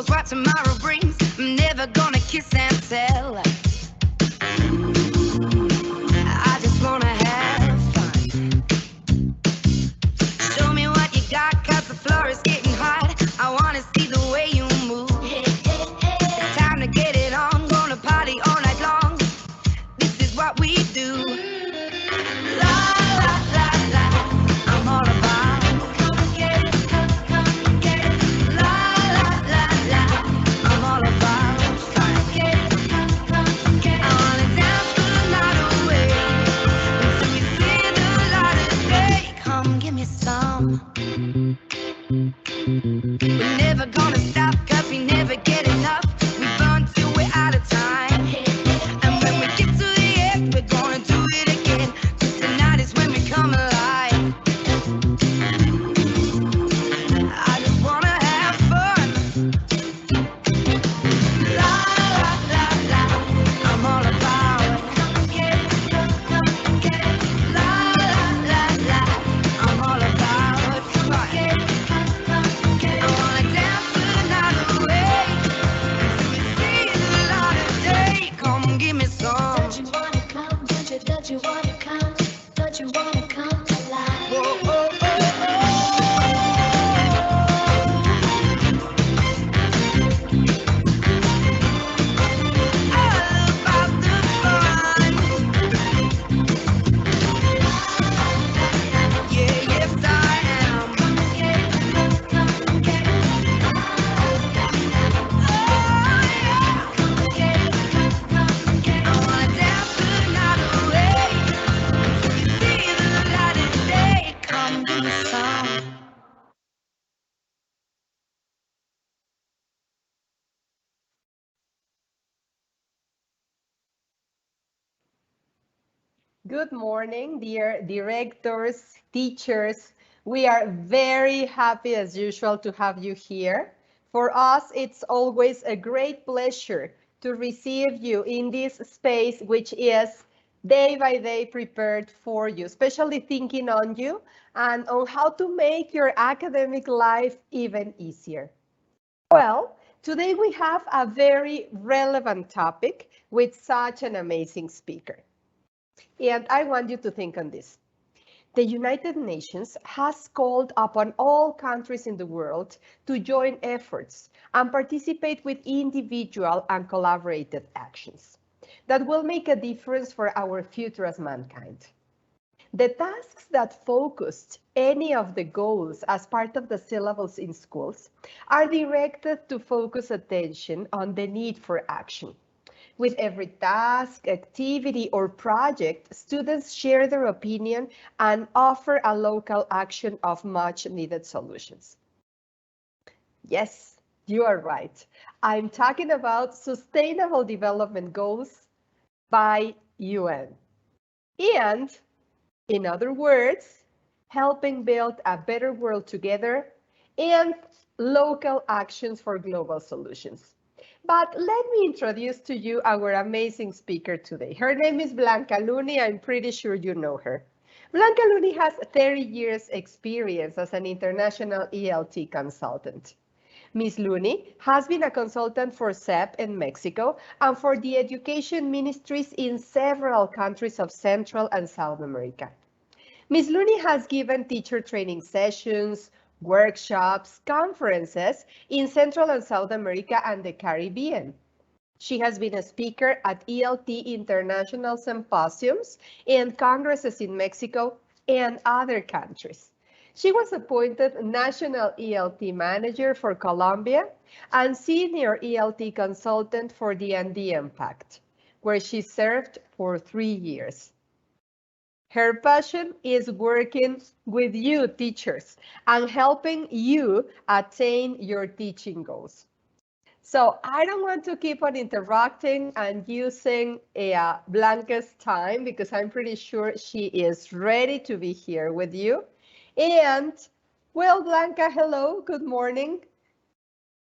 knows what tomorrow brings. I'm never gonna kiss and tell. I just wanna have fun. Show me what you got, cause the floor is getting hot. I wanna see the way you move. It's time to get it on, gonna party all night long. This is what we do. La la la la, I'm all about. Come get it, come get it. La la la la, I'm all about. Come get it, come get it. I wanna dance the night away until we see the light of day. Come give me some. We're never gonna stop, cause we never get enough. We burn till we're out of time. And when we get to the end, we're gonna do it again. Cause tonight is when we come alive. I just wanna have fun. La la la la, I'm all about. Come get it, come get it. La la la la, I'm all about. Come get it, come get it. I wanna dance the night away until we see the light of day. Come give me some. Don't you wanna come? Don't you wanna come? Don't you wanna come alive? Oh, oh, oh, oh. All about the fun. Yeah, yes I am. Oh, yeah. I wanna dance the night away till we see the light of day. Come give me some. Good morning, dear directors, teachers. We are very happy as usual to have you here. For us, it's always a great pleasure to receive you in this space, which is day by day prepared for you, especially thinking on you and on how to make your academic life even easier. Well, today we have a very relevant topic with such an amazing speaker. And I want you to think on this. The United Nations has called upon all countries in the world to join efforts and participate with individual and collaborated actions that will make a difference for our future as mankind. The tasks that focused any of the goals as part of the syllabus in schools are directed to focus attention on the need for action. With every task, activity, or project, students share their opinion and offer a local action of much needed solutions. Yes, you are right. I'm talking about Sustainable Development Goals by UN. And, in other words, helping build a better world together and local actions for global solutions. But let me introduce to you our amazing speaker today. Her name is Blanca Luni. I'm pretty sure you know her. Blanca Luni has 30 years experience as an international ELT consultant. Ms. Luni has been a consultant for CEP in Mexico and for the education ministries in several countries of Central and South America. Ms. Luni has given teacher training sessions, workshops, conferences in Central and South America and the Caribbean. She has been a speaker at ELT international symposiums and congresses in Mexico and other countries. She was appointed National ELT Manager for Colombia and Senior ELT Consultant for the Andean Pact, where she served for 3 years. Her passion is working with you, teachers, and helping you attain your teaching goals. So I don't want to keep on interrupting and using Blanca's time because I'm pretty sure she is ready to be here with you. And, well, Blanca, hello, good morning.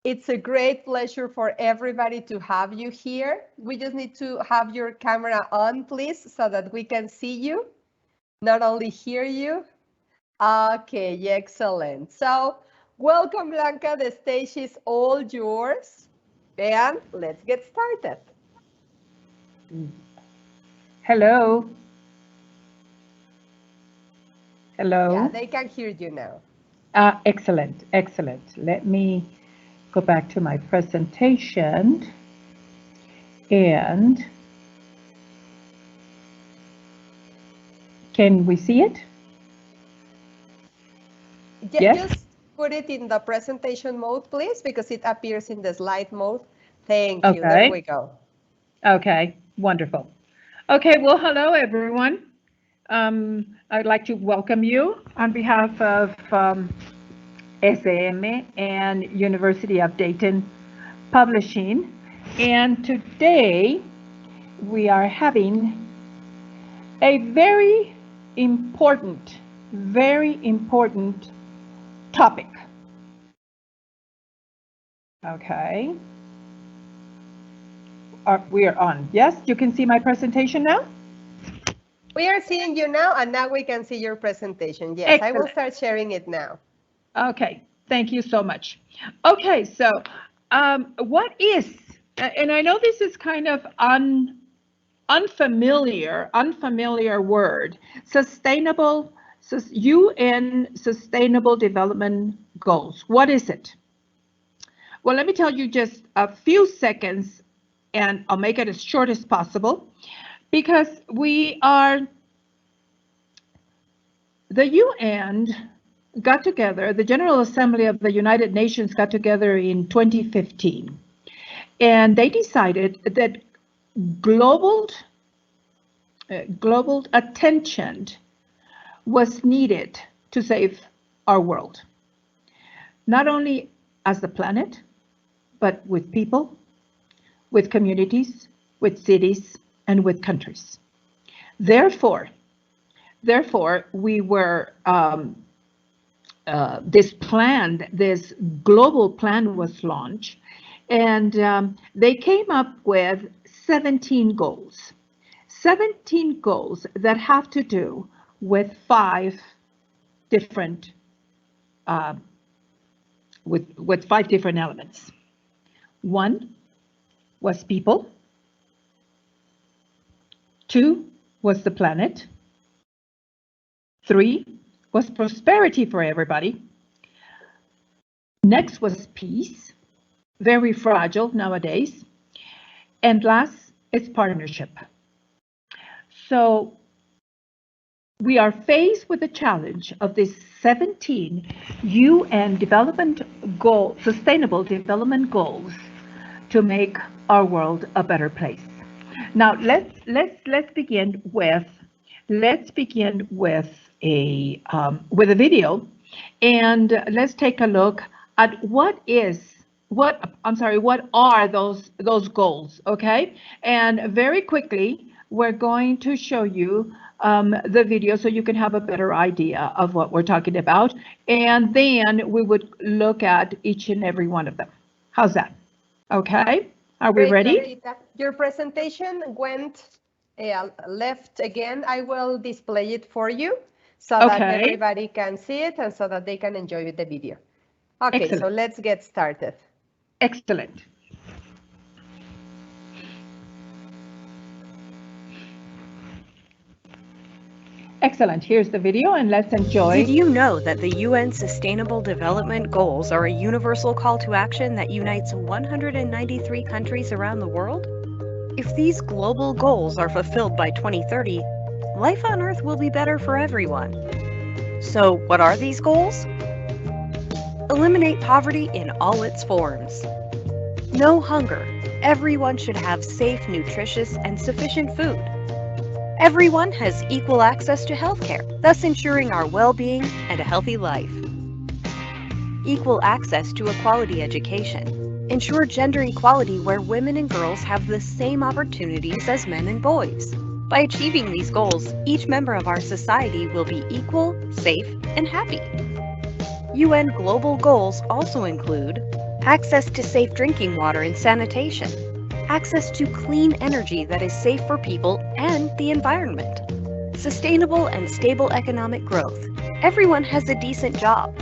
It's a great pleasure for everybody to have you here. We just need to have your camera on, please, so that we can see you. Not only hear you. Okay, excellent. So Welcome, Blanca. The stage is all yours. And let's get started. Hello. Hello. Yeah, they can hear you now. Excellent, excellent. Let me go back to my presentation and can we see it? Yes? Just put it in the presentation mode, please, because it appears in the slide mode. Thank you. Okay. There we go. Okay, wonderful. Okay, well, hello, everyone. I'd like to welcome you on behalf of SM and University of Dayton Publishing. And today we are having a very important topic. Okay. We are on. Yes, you can see my presentation now? We are seeing you now, and now we can see your presentation. Yes, Excellent. I will start sharing it now. Okay, thank you so much. Okay, so what is, and I know this is kind of unfamiliar word, UN Sustainable Development Goals. What is it? Well, let me tell you just a few seconds, and I'll make it as short as possible, because the UN got together, the General Assembly of the United Nations got together in 2015, and they decided that global attention was needed to save our world, not only as the planet, but with people, with communities, with cities, and with countries. Therefore, we were this global plan was launched, and they came up with 17 goals. 17 goals that have to do with five different elements. One was people. Two was the planet. Three was prosperity for everybody. Next was peace, very fragile nowadays. And last is partnership. So we are faced with the challenge of these 17 UN Sustainable Development Goals to make our world a better place. Now let's begin with a video, and let's take a look at what are those goals, okay? And very quickly, we're going to show you the video so you can have a better idea of what we're talking about, and then we would look at each and every one of them. How's that? Okay, are we ready? Margarita. Your presentation went left again. I will display it for you so that everybody can see it and so that they can enjoy the video. Okay, excellent. So let's get started. Excellent. Excellent. Here's the video, and let's enjoy. Did you know that the UN Sustainable Development Goals are a universal call to action that unites 193 countries around the world? If these global goals are fulfilled by 2030, life on Earth will be better for everyone. So, what are these goals? Eliminate poverty in all its forms. No hunger. Everyone should have safe, nutritious, and sufficient food. Everyone has equal access to healthcare, thus ensuring our well-being and a healthy life. Equal access to a quality education. Ensure gender equality where women and girls have the same opportunities as men and boys. By achieving these goals, each member of our society will be equal, safe, and happy. UN global goals also include access to safe drinking water and sanitation, access to clean energy that is safe for people and the environment, sustainable and stable economic growth. Everyone has a decent job.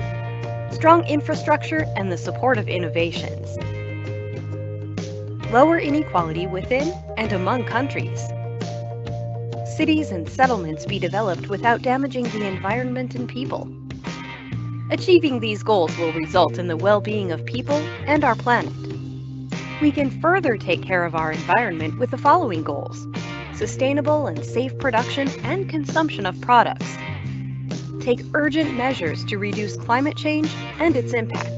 strong infrastructure, and the support of innovations. Lower inequality within and among countries. Cities and settlements be developed without damaging the environment and people. Achieving these goals will result in the well-being of people and our planet. We can further take care of our environment with the following goals: sustainable and safe production and consumption of products. Take urgent measures to reduce climate change and its impact.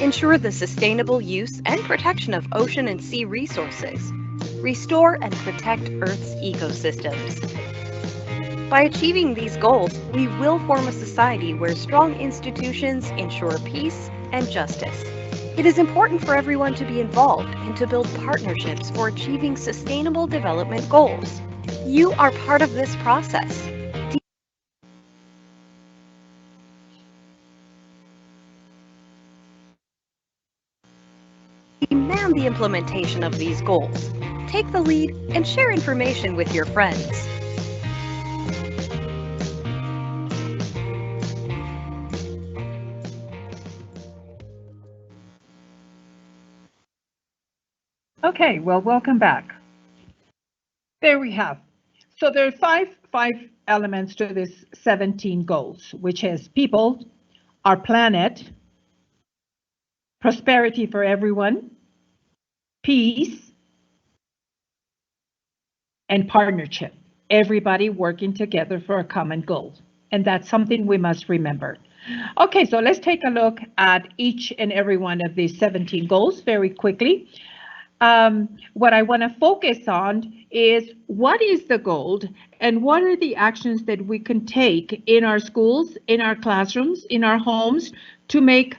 Ensure the sustainable use and protection of ocean and sea resources. Restore and protect Earth's ecosystems. By achieving these goals, we will form a society where strong institutions ensure peace and justice. It is important for everyone to be involved and to build partnerships for achieving sustainable development goals. You are part of this process. Demand the implementation of these goals. Take the lead and share information with your friends. Okay, well, welcome back. There we have. So there are five elements to this 17 goals, which is people, our planet, prosperity for everyone, peace, and partnership. Everybody working together for a common goal. And that's something we must remember. Okay, so let's take a look at each and every one of these 17 goals very quickly. What I want to focus on is what is the goal and what are the actions that we can take in our schools, in our classrooms, in our homes to make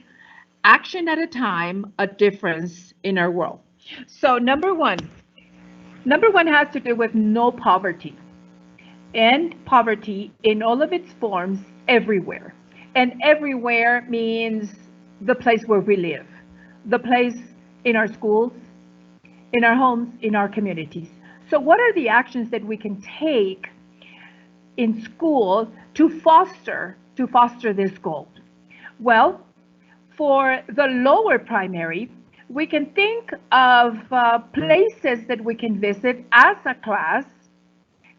action at a time a difference in our world. So number one has to do with no poverty. End poverty in all of its forms everywhere. And everywhere means the place where we live, the place in our schools, in our homes, in our communities. So what are the actions that we can take in school to foster this goal? Well, for the lower primary, we can think of places that we can visit as a class,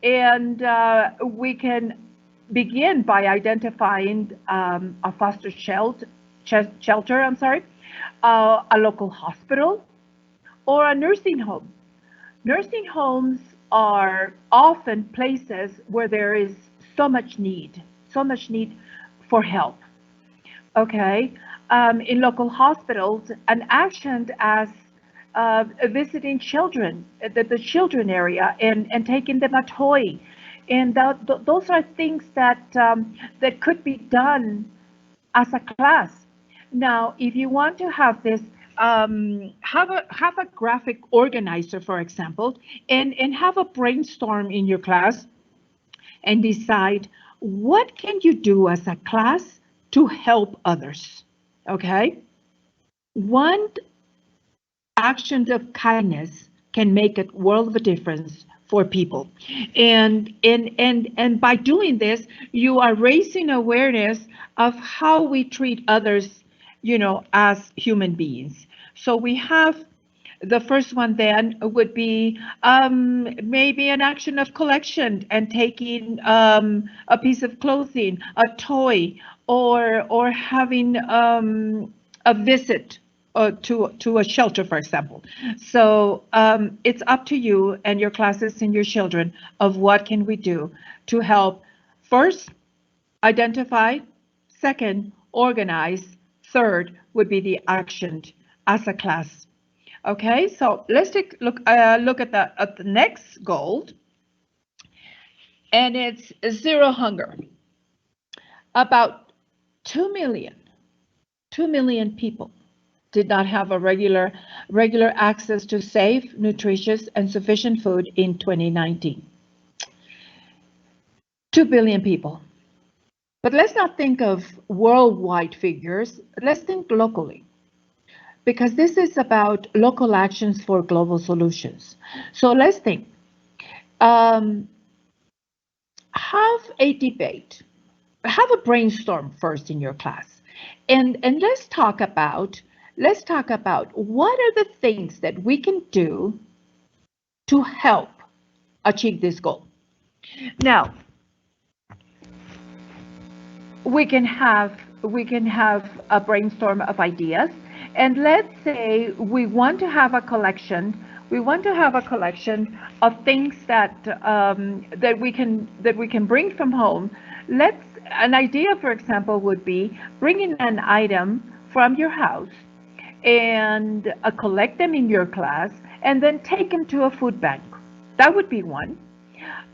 and we can begin by identifying a foster shelter, a local hospital, or a nursing home. Nursing homes are often places where there is so much need for help. Okay, in local hospitals, an action as visiting children, the children area, and taking them a toy, and those are things that that could be done as a class. Now, if you want to have this, have a graphic organizer, for example, and have a brainstorm in your class and decide what can you do as a class to help others. Okay, one action of kindness can make a world of a difference for people, and by doing this, you are raising awareness of how we treat others, you know, as human beings. So we have the first one then would be maybe an action of collection and taking a piece of clothing, a toy, or having a visit to a shelter, for example. So it's up to you and your classes and your children of what can we do to help. First, identify. Second, organize. Third would be the action as a class. Okay, so let's take look at the next goal, and it's zero hunger. About 2 million people did not have a regular access to safe, nutritious, and sufficient food in 2019. 2 billion people. But let's not think of worldwide figures. Let's think locally, because this is about local actions for global solutions. So let's think. Have a debate. Have a brainstorm first in your class And let's talk about what are the things that we can do to help achieve this goal. Now, we can have a brainstorm of ideas, and let's say we want to have a collection of things that that we can bring from home. An idea, for example, would be bringing an item from your house and collect them in your class and then take them to a food bank. That would be one.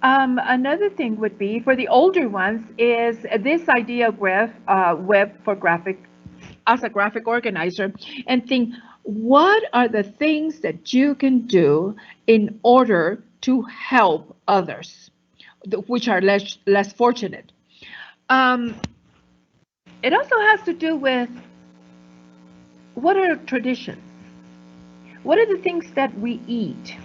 Another thing would be for the older ones is this idea of web for graphic, as a graphic organizer, and think, what are the things that you can do in order to help others, which are less fortunate? It also has to do with what are traditions? What are the things that we eat?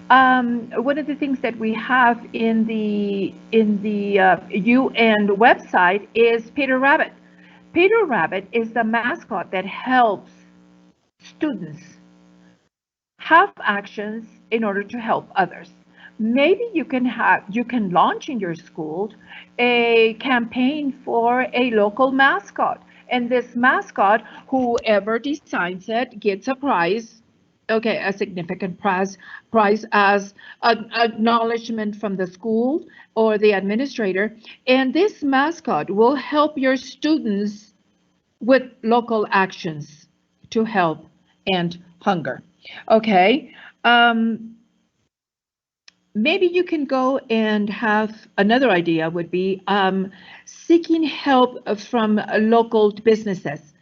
One of the things that we have in the UN website is Peter Rabbit. Peter Rabbit is the mascot that helps students have actions in order to help others. Maybe you can launch in your school a campaign for a local mascot, and this mascot, whoever designs it, gets a prize. Okay, a significant prize as an acknowledgement from the school or the administrator. And this mascot will help your students with local actions to help end hunger. Okay, maybe you can go and have another idea would be seeking help from local businesses.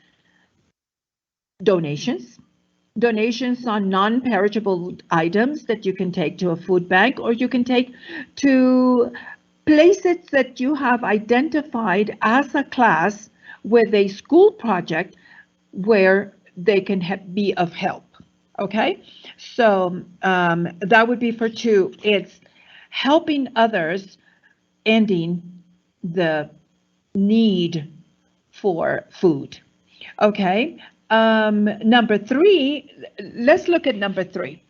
Donations on non-perishable items that you can take to a food bank, or you can take to places that you have identified as a class with a school project where they can be of help. Okay, so that would be for two. It's helping others, ending the need for food. Okay. Number three, let's look at number three.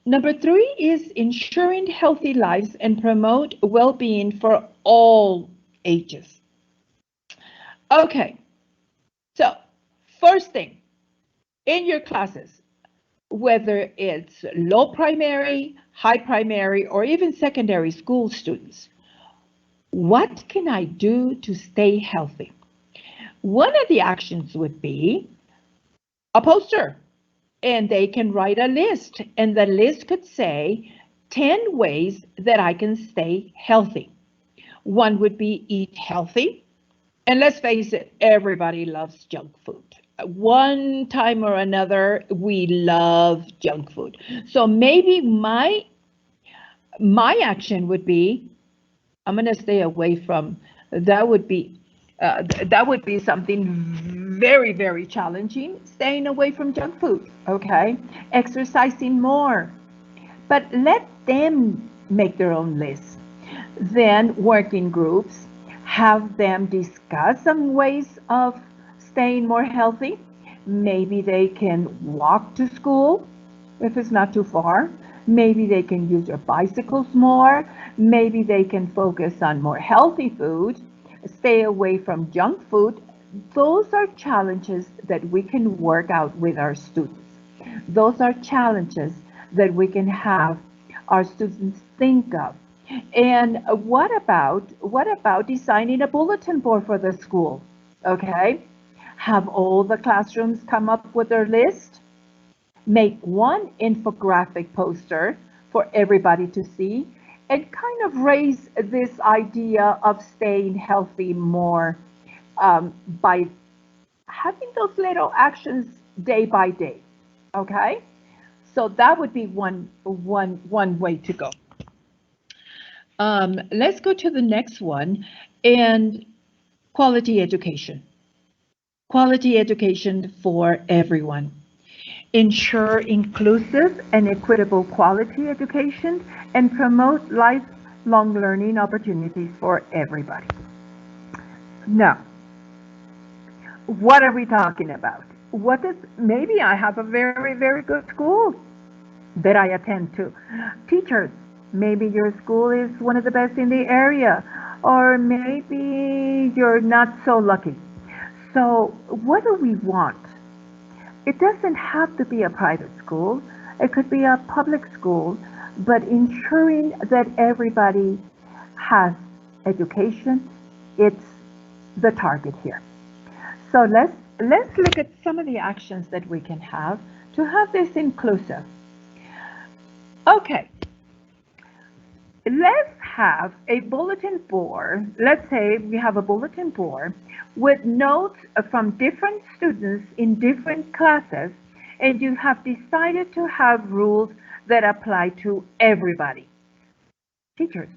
Number three is ensuring healthy lives and promote well-being for all ages. Okay, so first thing, in your classes, whether it's low primary, high primary, or even secondary school students, what can I do to stay healthy? One of the actions would be a poster, and they can write a list, and the list could say 10 ways that I can stay healthy. One would be eat healthy, and let's face it, everybody loves junk food. One time or another, we love junk food. So maybe my action would be, I'm going to stay away from, that would be something very, very challenging, staying away from junk food, okay? Exercising more, but let them make their own list. Then work in groups, have them discuss some ways of staying more healthy. Maybe they can walk to school if it's not too far. Maybe they can use their bicycles more. Maybe they can focus on more healthy food, stay away from junk food. Those are challenges that we can work out with our students. Those are challenges that we can have our students think of. And what about designing a bulletin board for the school? Okay, have all the classrooms come up with their list. Make one infographic poster for everybody to see, and kind of raise this idea of staying healthy more by having those little actions day by day. Okay, so that would be one way to go. Let's go to the next one, and quality education. Quality education for everyone. Ensure inclusive and equitable quality education and promote lifelong learning opportunities for everybody. Now, what are we talking about? What is, maybe I have a very, very good school that I attend to. Teachers, maybe your school is one of the best in the area, or maybe you're not so lucky. So, what do we want? It doesn't have to be a private school, it could be a public school, but ensuring that everybody has education, it's the target here. So let's look at some of the actions that we can have to have this inclusive. Okay, let's have a bulletin board. Let's say we have a bulletin board with notes from different students in different classes, and you have decided to have rules that apply to everybody. Teachers,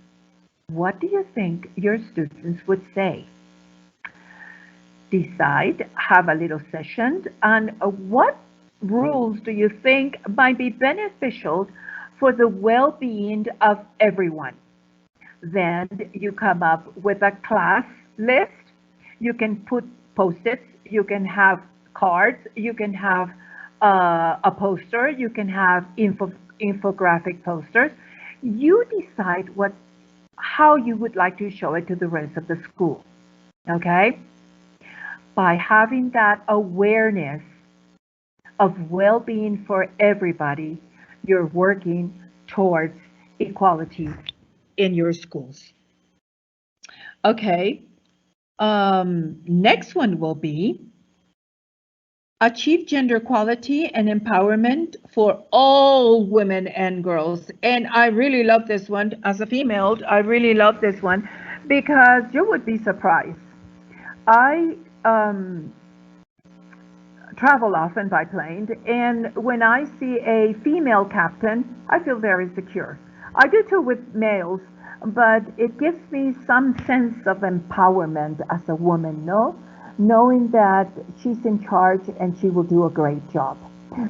what do you think your students would say? Decide, have a little session, and what rules do you think might be beneficial for the well-being of everyone? Then you come up with a class list. You can put post-its, you can have cards, you can have a poster, you can have infographic posters. You decide how you would like to show it to the rest of the school. Okay? By having that awareness of well-being for everybody, you're working towards equality in your schools. Okay, next one will be achieve gender equality and empowerment for all women and girls. And I really love this one. As a female, I really love this one because you would be surprised. I travel often by plane, and when I see a female captain, I feel very secure. I do too with males, but it gives me some sense of empowerment as a woman, no? Knowing that she's in charge and she will do a great job.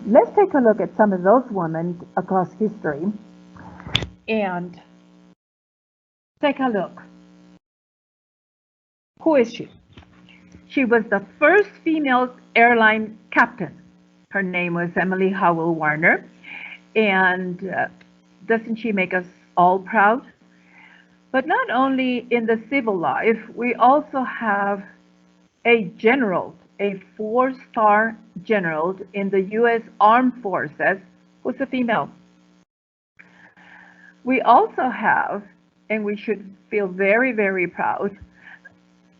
Let's take a look at some of those women across history and take a look. Who is she? She was the first female airline captain. Her name was Emily Howell Warner. And doesn't she make us all proud? But not only in the civil life, we also have a general, a 4-star general in the U.S. Armed Forces who's a female. We also have, and we should feel very, very proud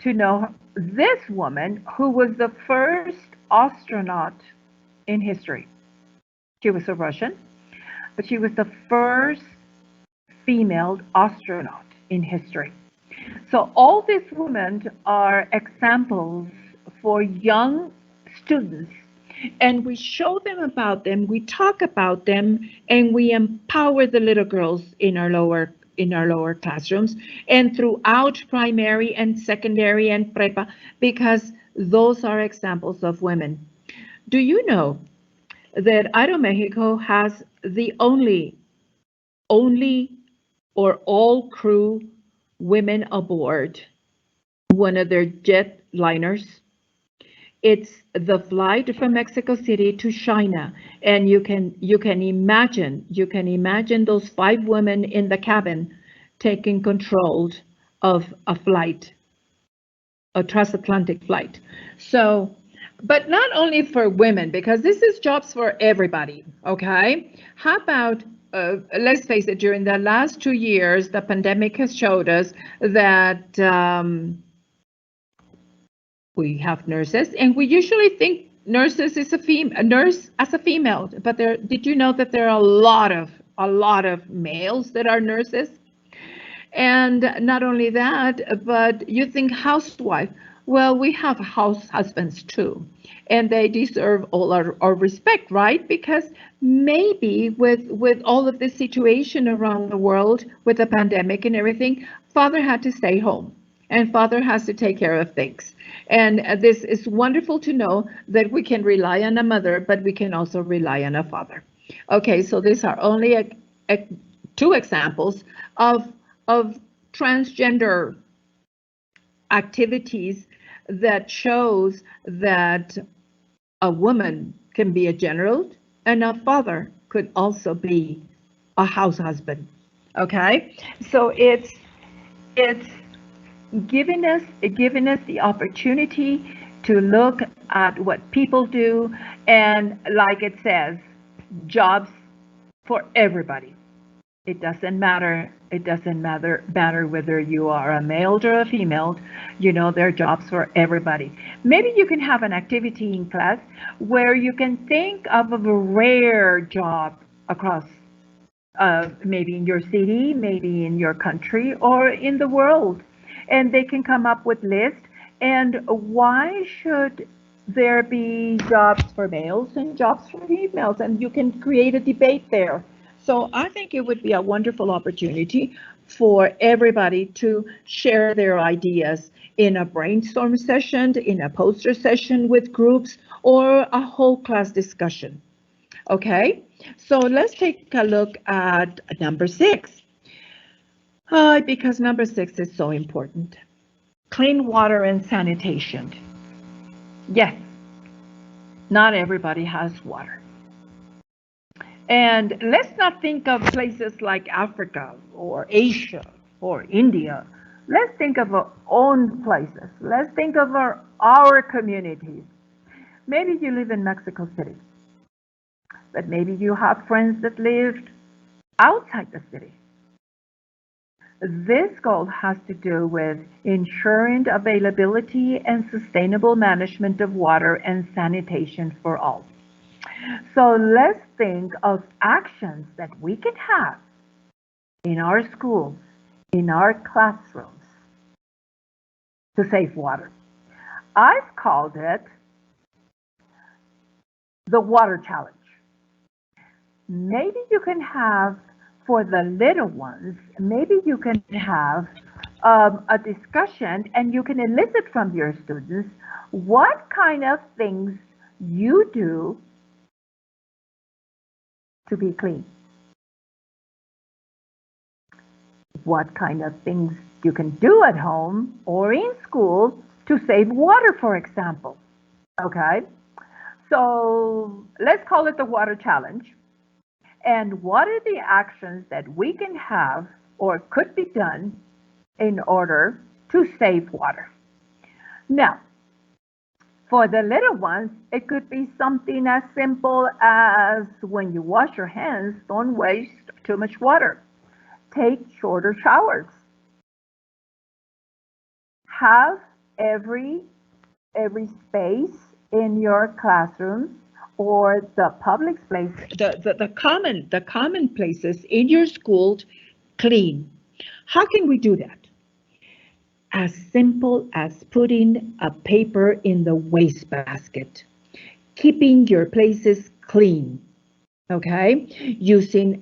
to know this woman who was the first astronaut in history. She was a Russian, but she was the first female astronaut in history. So all these women are examples for young students, and we show them about them, we talk about them, and we empower the little girls in our lower classrooms and throughout primary and secondary and prepa, because those are examples of women. Do you know that Aeromexico has the only or all crew women aboard one of their jetliners? It's the flight from Mexico City to China, and you can imagine those 5 women in the cabin taking control of a flight, a transatlantic flight. So, but not only for women, because this is jobs for everybody. Okay, how about let's face it, during the last 2 years, the pandemic has showed us that we have nurses, and we usually think nurses is a nurse as a female, but did you know that there are a lot of males that are nurses? And not only that, but you think housewife. Well, we have house husbands too, and they deserve all our respect, right? Because maybe with all of this situation around the world, with the pandemic and everything, father had to stay home, and father has to take care of things. And this is wonderful to know that we can rely on a mother, but we can also rely on a father. Okay, so these are only 2 examples of transgender activities that shows that a woman can be a general and a father could also be a house husband. Okay, so it's giving us the opportunity to look at what people do, and like it says, jobs for everybody. It doesn't matter. It doesn't matter whether you are a male or a female. You know, there are jobs for everybody. Maybe you can have an activity in class where you can think of a rare job across, maybe in your city, maybe in your country, or in the world, and they can come up with lists. And why should there be jobs for males and jobs for females? And you can create a debate there. So I think it would be a wonderful opportunity for everybody to share their ideas in a brainstorm session, in a poster session with groups, or a whole class discussion. Okay, so let's take a look at number 6. Because number 6 is so important. Clean water and sanitation. Yes, not everybody has water. And let's not think of places like Africa or Asia or India. Let's think of our own places. Let's think of our communities. Maybe you live in Mexico City, but maybe you have friends that lived outside the city. This goal has to do with ensuring availability and sustainable management of water and sanitation for all. So let's think of actions that we can have in our schools, in our classrooms, to save water. I've called it the water challenge. Maybe you can have, for the little ones, maybe you can have a discussion, and you can elicit from your students what kind of things you do to be clean. What kind of things you can do at home or in school to save water, for example. Okay, so let's call it the water challenge. And what are the actions that we can have or could be done in order to save water? Now, for the little ones, it could be something as simple as when you wash your hands, don't waste too much water. Take shorter showers. Have every space in your classrooms or the public place, the common places in your school clean. How can we do that? As simple as putting a paper in the wastebasket, keeping your places clean. Okay,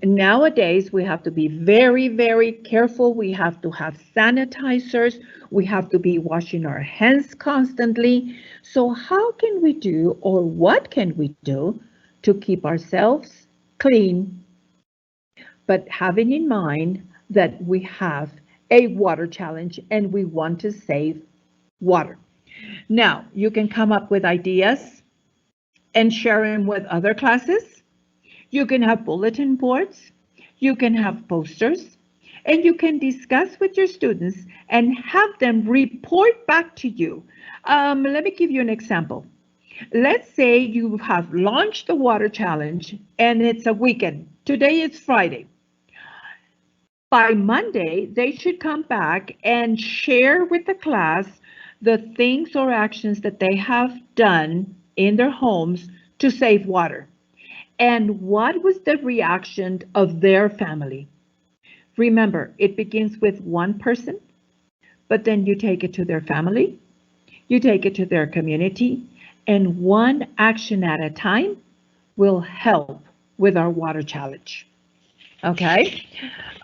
nowadays we have to be very, very careful. We have to have sanitizers. We have to be washing our hands constantly. So how can we do, or what can we do to keep ourselves clean, but having in mind that we have a water challenge and we want to save water? Now, you can come up with ideas and share them with other classes. You can have bulletin boards, you can have posters, and you can discuss with your students and have them report back to you. Let me give you an example. Let's say you have launched the water challenge and it's a weekend. Today is Friday. By Monday, they should come back and share with the class the things or actions that they have done in their homes to save water. And what was the reaction of their family? Remember, it begins with one person, but then you take it to their family, you take it to their community, and one action at a time will help with our water challenge. Okay,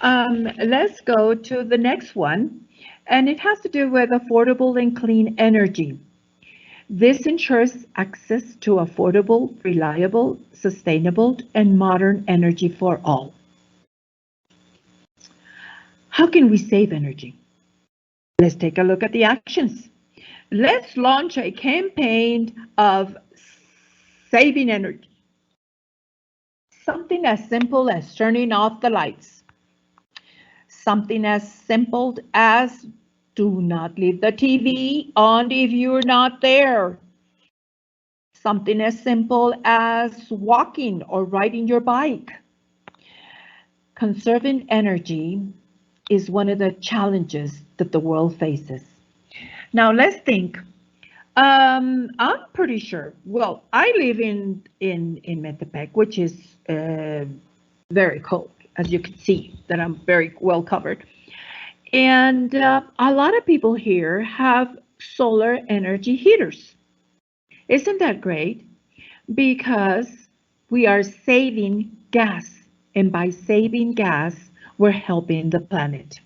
let's go to the next one, and it has to do with affordable and clean energy. This ensures access to affordable, reliable, sustainable, and modern energy for all. How can we save energy? Let's take a look at the actions. Let's launch a campaign of saving energy. Something as simple as turning off the lights. Something as simple as do not leave the TV on if you're not there. Something as simple as walking or riding your bike. Conserving energy is one of the challenges that the world faces. Now let's think. I'm pretty sure. Well, I live in Metepec, which is very cold, as you can see that I'm very well covered. And a lot of people here have solar energy heaters. Isn't that great? Because we are saving gas, and by saving gas, we're helping the planet.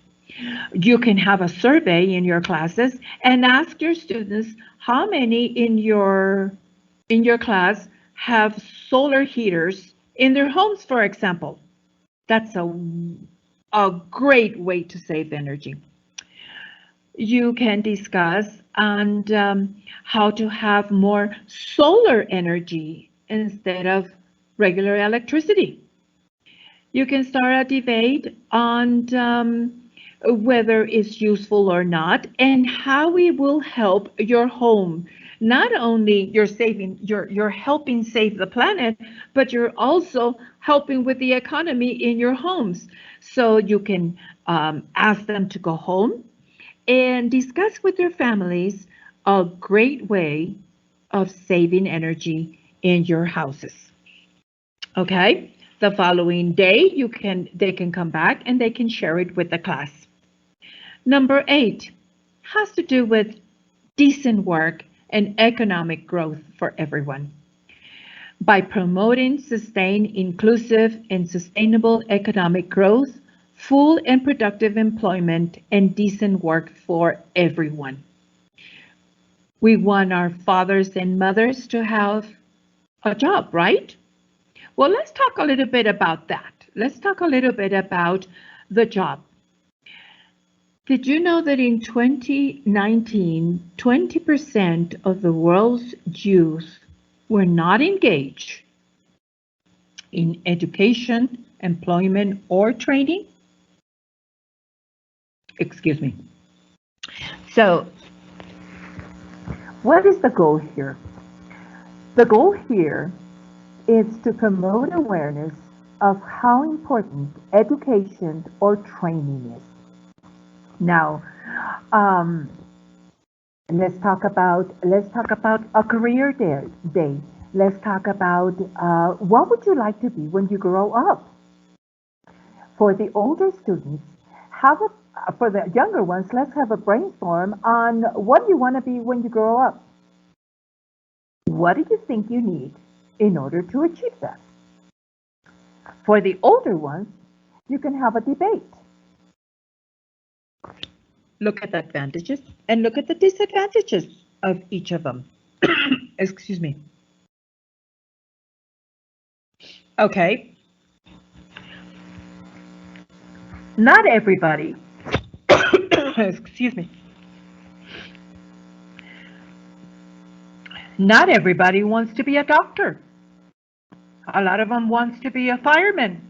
You can have a survey in your classes and ask your students how many in your class have solar heaters in their homes, for example. That's a great way to save energy. You can discuss and how to have more solar energy instead of regular electricity. You can start a debate on whether it's useful or not and how it will help your home. Not only you're helping save the planet, but you're also helping with the economy in your homes. So you can ask them to go home and discuss with their families a great way of saving energy in your houses. Okay? The following day, they can come back and they can share it with the class. Number 8 has to do with decent work and economic growth for everyone. By promoting sustained, inclusive, and sustainable economic growth, full and productive employment, and decent work for everyone. We want our fathers and mothers to have a job, right? Well, let's talk a little bit about that. Let's talk a little bit about the job. Did you know that in 2019, 20% of the world's youth were not engaged in education, employment, or training? Excuse me. So, what is the goal here? The goal here is to promote awareness of how important education or training is. Now, let's talk about a career day. Let's talk about what would you like to be when you grow up. For the older students, for the younger ones, let's have a brainstorm on what you want to be when you grow up. What do you think you need in order to achieve that? For the older ones, you can have a debate. Look at the advantages and look at the disadvantages of each of them. Excuse me. Okay. Not everybody, excuse me. Not everybody wants to be a doctor. A lot of them wants to be a fireman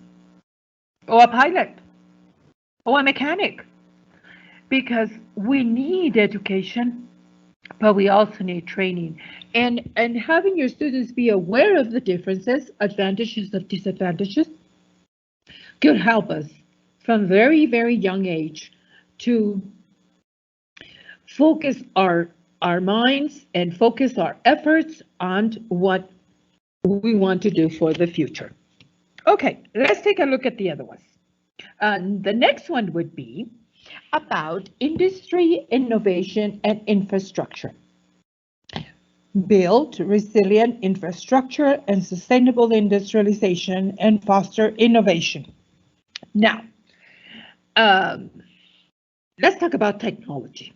or a pilot or a mechanic, because we need education, but we also need training. And having your students be aware of the differences, advantages of disadvantages, could help us from very, very young age to focus our minds and focus our efforts on what we want to do for the future. Okay, let's take a look at the other ones. The next one would be about industry, innovation, and infrastructure. Build resilient infrastructure and sustainable industrialization and foster innovation. Now, let's talk about technology.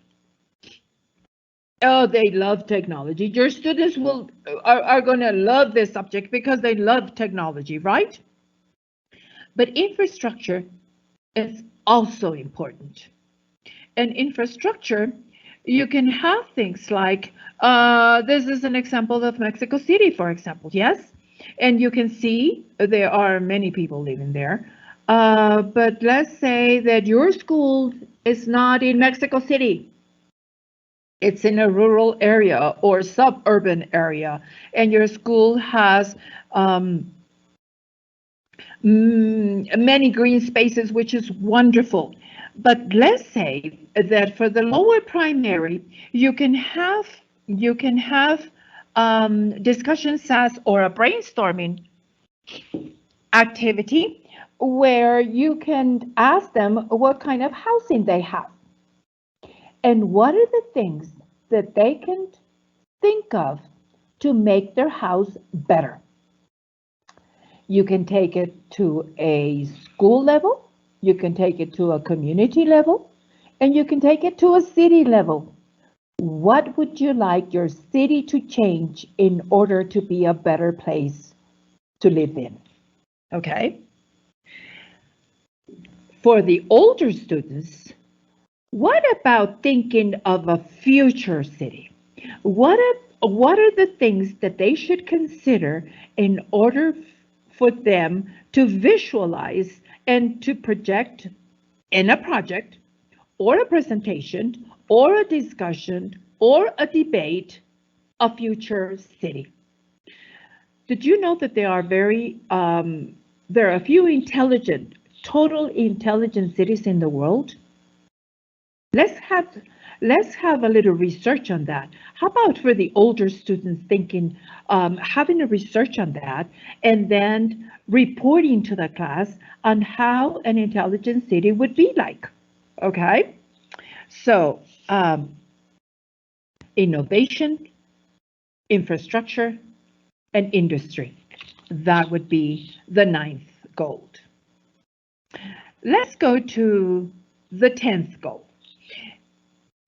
Oh, they love technology. Your students are going to love this subject because they love technology, right? But infrastructure is also important. And infrastructure, you can have things like, this is an example of Mexico City, for example, yes? And you can see there are many people living there. But let's say that your school is not in Mexico City. It's in a rural area or suburban area, and your school has many green spaces, which is wonderful. But let's say that for the lower primary, you can have discussion sets or a brainstorming activity where you can ask them what kind of housing they have and what are the things that they can think of to make their house better. You can take it to a school level, you can take it to a community level, and you can take it to a city level. What would you like your city to change in order to be a better place to live in? Okay. For the older students, what about thinking of a future city? What are the things that they should consider in order for them to visualize and to project in a project or a presentation or a discussion or a debate a future city? Did you know that there are a few intelligent, total intelligent cities in the world? Let's have a little research on that. How about for the older students thinking, having a research on that, and then reporting to the class on how an intelligent city would be like, okay? So, innovation, infrastructure, and industry. That would be the 9th goal. Let's go to the 10th goal.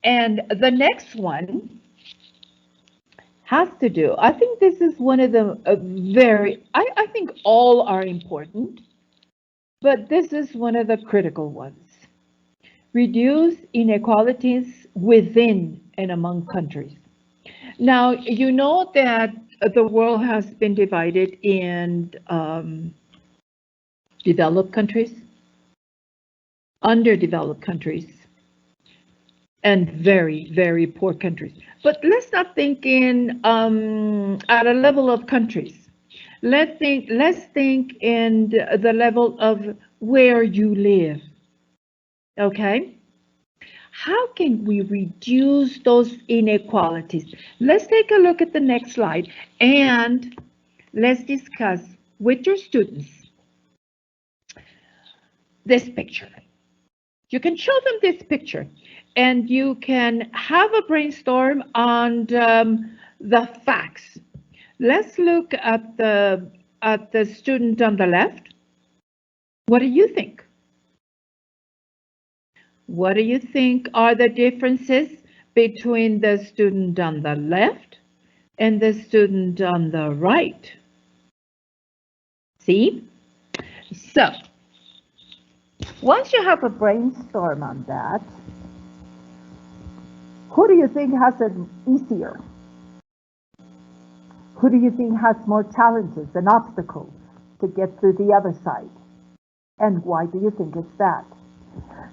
And the next one has to do, I think this is one of the I think all are important, but this is one of the critical ones. Reduce inequalities within and among countries. Now, you know that the world has been divided in developed countries, underdeveloped countries, and very, very poor countries. But let's not think in at a level of countries. Let's think in the level of where you live. Okay? How can we reduce those inequalities? Let's take a look at the next slide and let's discuss with your students this picture. You can show them this picture and you can have a brainstorm on the facts. Let's look at the student on the left. What do you think? What do you think are the differences between the student on the left and the student on the right? See? So, once you have a brainstorm on that, who do you think has it easier? Who do you think has more challenges and obstacles to get through the other side? And why do you think it's that?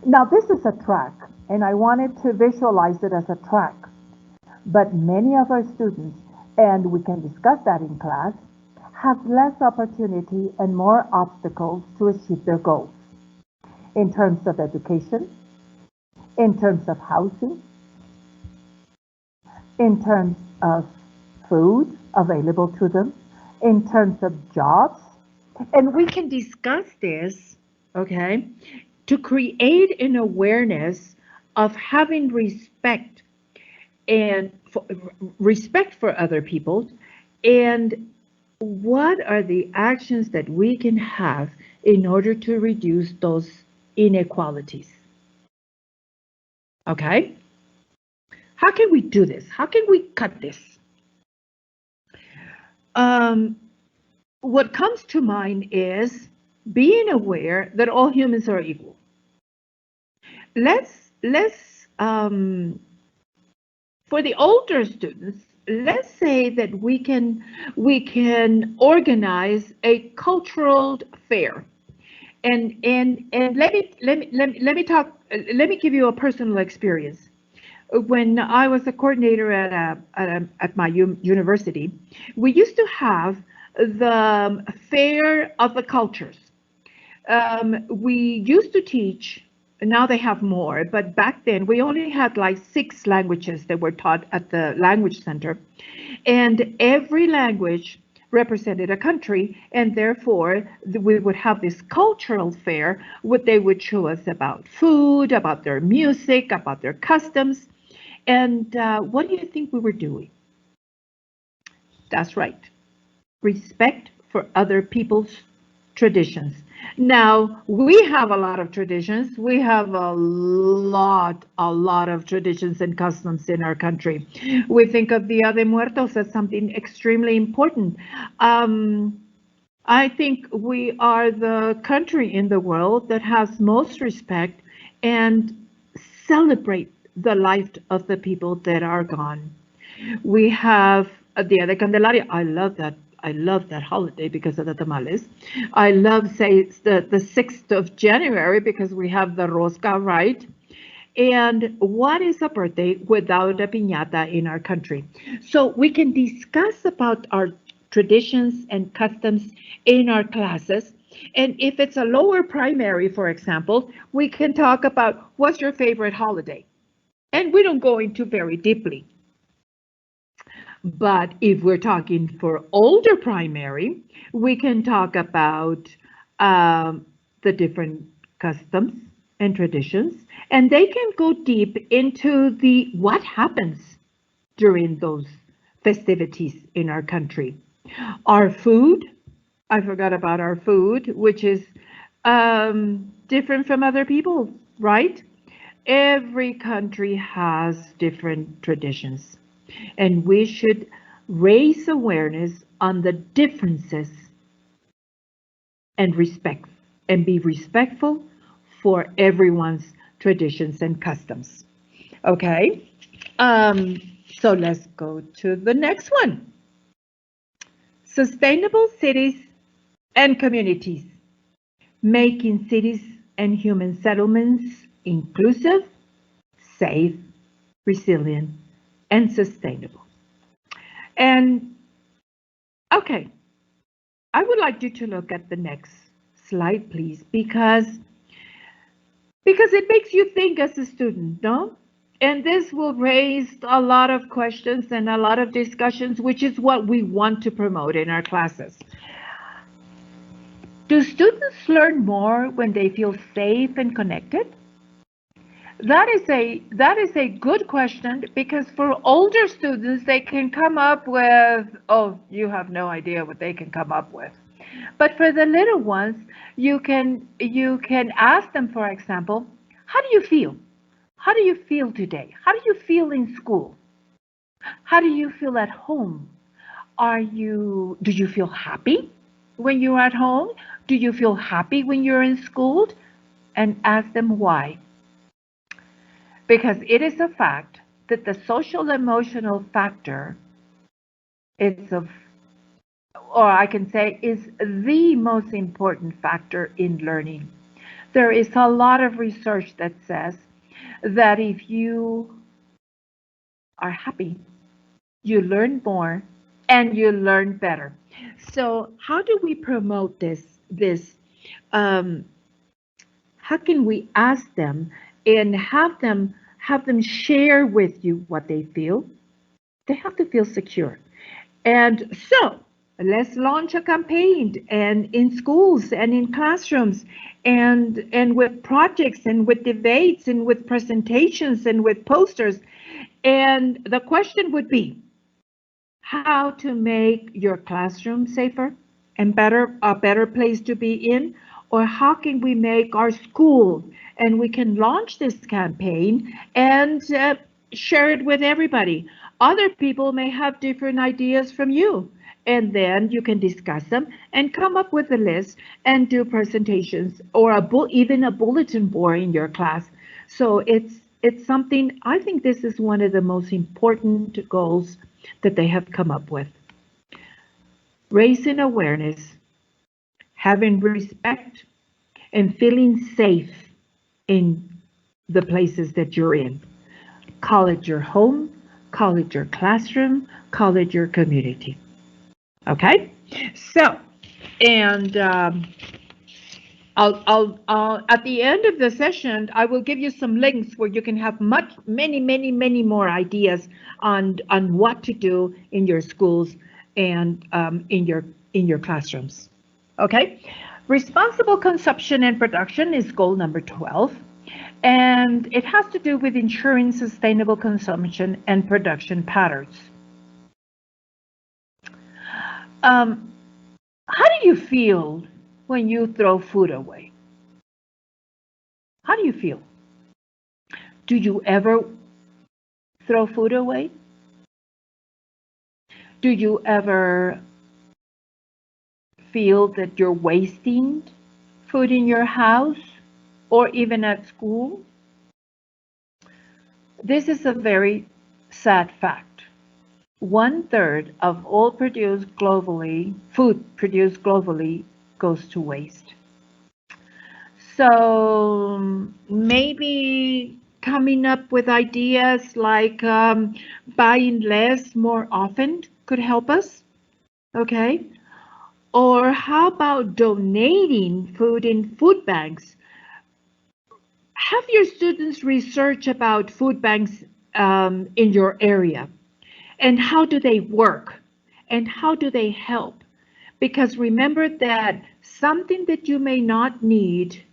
Now, this is a track, and I wanted to visualize it as a track. But many of our students, and we can discuss that in class, have less opportunity and more obstacles to achieve their goals. In terms of education, in terms of housing, in terms of food available to them, in terms of jobs. And we can discuss this, okay, to create an awareness of having respect and respect for other people, and what are the actions that we can have in order to reduce those inequalities. Okay? How can we do this? How can we cut this? What comes to mind is being aware that all humans are equal. Let's For the older students, let's say that we can organize a cultural fair. And let me give you a personal experience. When I was a coordinator at my university, we used to have the Fair of the Cultures. We used to teach, now they have more, but back then we only had like 6 languages that were taught at the language center. And every language represented a country, and therefore we would have this cultural fair where they would show us about food, about their music, about their customs. And what do you think we were doing? That's right. Respect for other people's traditions. Now, we have a lot of traditions. We have a lot of traditions and customs in our country. We think of Dia de Muertos as something extremely important. I think we are the country in the world that has most respect and celebrate the life of the people that are gone. We have Dia de Candelaria. I love that. I love that holiday because of the tamales. I love, say, the 6th of January because we have the rosca, right? And what is a birthday without a piñata in our country? So we can discuss about our traditions and customs in our classes. And if it's a lower primary, for example, we can talk about what's your favorite holiday. And we don't go into very deeply. But if we're talking for older primary, we can talk about the different customs and traditions, and they can go deep into the what happens during those festivities in our country. Our food, I forgot about our food, which is different from other people, right? Every country has different traditions. And we should raise awareness on the differences and be respectful for everyone's traditions and customs. Okay, so let's go to the next one. Sustainable cities and communities, making cities and human settlements inclusive, safe, resilient, and sustainable. And okay, I would like you to look at the next slide, please, because it makes you think as a student, no? And this will raise a lot of questions and a lot of discussions, which is what we want to promote in our classes. Do students learn more when they feel safe and connected? That is a good question, because for older students, they can come up with, oh, you have no idea what they can come up with. But for the little ones, you can ask them, for example, how do you feel? How do you feel today? How do you feel in school? How do you feel at home? Do you feel happy when you're at home? Do you feel happy when you're in school? And ask them why. Because it is a fact that the social emotional factor is the most important factor in learning. There is a lot of research that says that if you are happy, you learn more and you learn better. So how do we promote this? How can we ask them and have them share with you what they feel? They have to feel secure. And so let's launch a campaign, and in schools and in classrooms and with projects and with debates and with presentations and with posters. And the question would be how to make your classroom safer and a better place to be in, or how can we make our school, and we can launch this campaign and share it with everybody. Other people may have different ideas from you, and then you can discuss them and come up with a list and do presentations, or even a bulletin board in your class. So it's something, I think this is one of the most important goals that they have come up with. Raising awareness, having respect, and feeling safe in the places that you're in. Call it your home, call it your classroom, call it your community. Okay? So, and I'll at the end of the session, I will give you some links where you can have many more ideas on what to do in your schools and in your classrooms. Okay, responsible consumption and production is goal number 12, and it has to do with ensuring sustainable consumption and production patterns. How do you feel when you throw food away? How do you feel? Do you ever throw food away? Do you ever feel that you're wasting food in your house or even at school? This is a very sad fact. 1/3 of all food produced globally goes to waste. So maybe coming up with ideas like buying less more often could help us, okay? Or how about donating food in food banks? Have your students research about food banks in your area, and how do they work, and how do they help? Because remember that something that you may not need,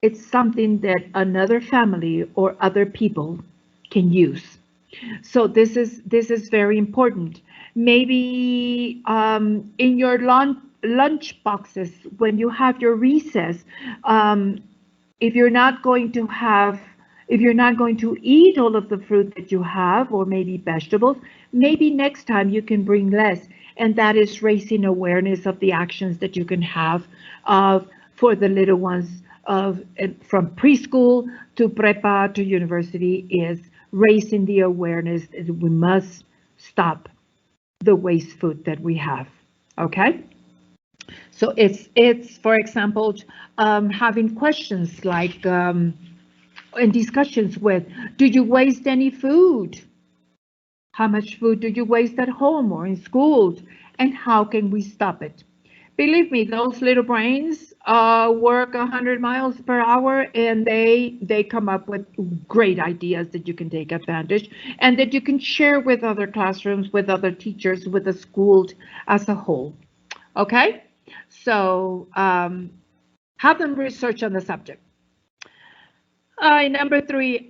it's something that another family or other people can use. So this is very important. Maybe in your lunch boxes when you have your recess, if you're not going to eat all of the fruit that you have, or maybe vegetables, maybe next time you can bring less. And that is raising awareness of the actions that you can have for the little ones from preschool to prepa to university, is raising the awareness that we must stop the waste food that we have. Okay? So it's for example, having questions like in discussions with, do you waste any food? How much food do you waste at home or in schools? And how can we stop it? Believe me, those little brains work 100 miles per hour, and they come up with great ideas that you can take advantage and that you can share with other classrooms, with other teachers, with the school as a whole. Okay? So have them research on the subject. Number 3,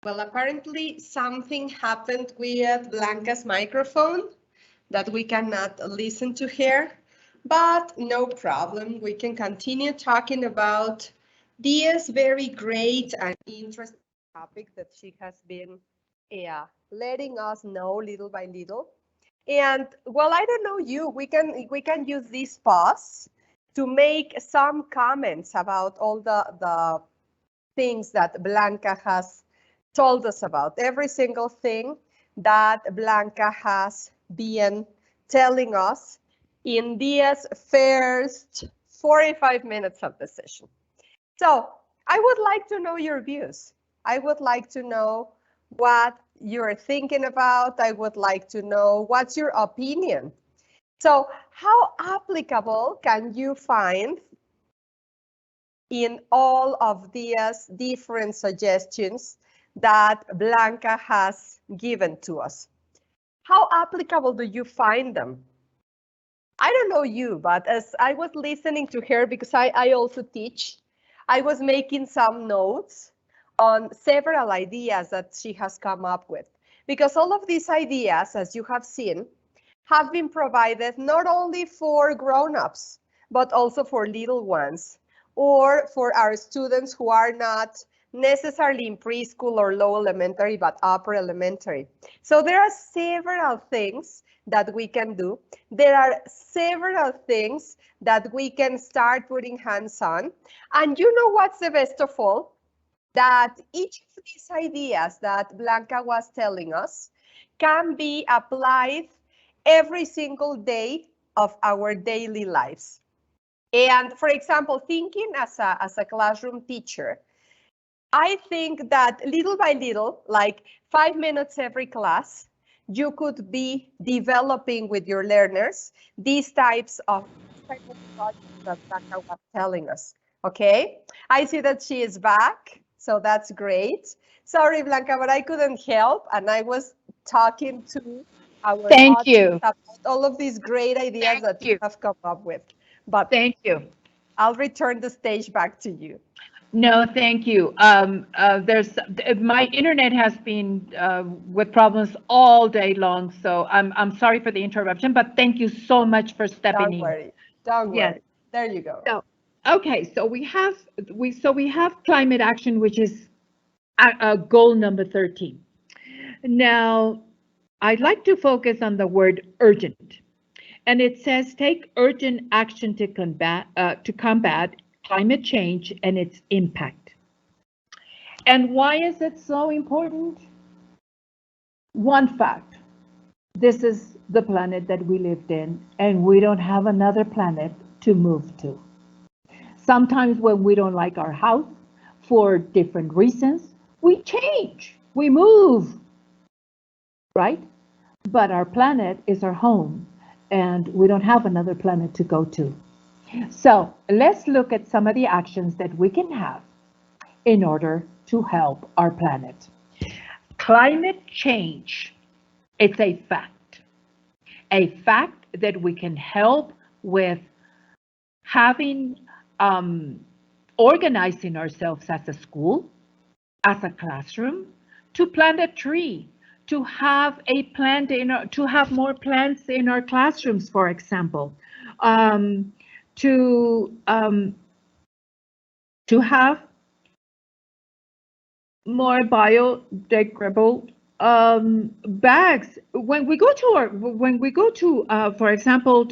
Well, apparently something happened with Blanca's microphone that we cannot listen to her, but no problem. We can continue talking about this very great and interesting topic that she has been letting us know little by little. And well, I don't know you, we can use this pause to make some comments about all the things that Blanca has told us about, every single thing that Blanca has been telling us in these first 45 minutes of the session. So I would like to know your views. I would like to know what you're thinking about. I would like to know what's your opinion. So how applicable can you find in all of these different suggestions that Blanca has given to us? How applicable do you find them? I don't know you, but as I was listening to her, because I also teach, I was making some notes on several ideas that she has come up with. Because all of these ideas, as you have seen, have been provided not only for grown-ups, but also for little ones or for our students who are not necessarily in preschool or low elementary, but upper elementary. So there are several things that we can do. There are several things that we can start putting hands on. And you know what's the best of all? That each of these ideas that Blanca was telling us can be applied every single day of our daily lives. And for example, thinking as a classroom teacher, I think that little by little, like 5 minutes every class, you could be developing with your learners these types of projects that Blanca was telling us. Okay, I see that she is back, so that's great. Sorry, Blanca, but I couldn't help, and I was talking to our Thank audience you. about all of these great ideas that you have come up with. But Thank you. I'll return the stage back to you. No, thank you. My internet has been with problems all day long, so I'm sorry for the interruption, but thank you so much for stepping in. Don't worry. Don't Yes. worry. There you go. So, okay, so we have climate action, which is goal number 13. Now, I'd like to focus on the word urgent, and it says take urgent action to combat climate change and its impact. And why is it so important? One fact: this is the planet that we lived in, and we don't have another planet to move to. Sometimes when we don't like our house for different reasons, we change, we move, right? But our planet is our home, and we don't have another planet to go to. So let's look at some of the actions that we can have in order to help our planet. Climate change, it's a fact that we can help with having, organizing ourselves as a school, as a classroom, to plant a tree, to have a plant to have more plants in our classrooms, for example, to have more biodegradable bags. When we go to for example,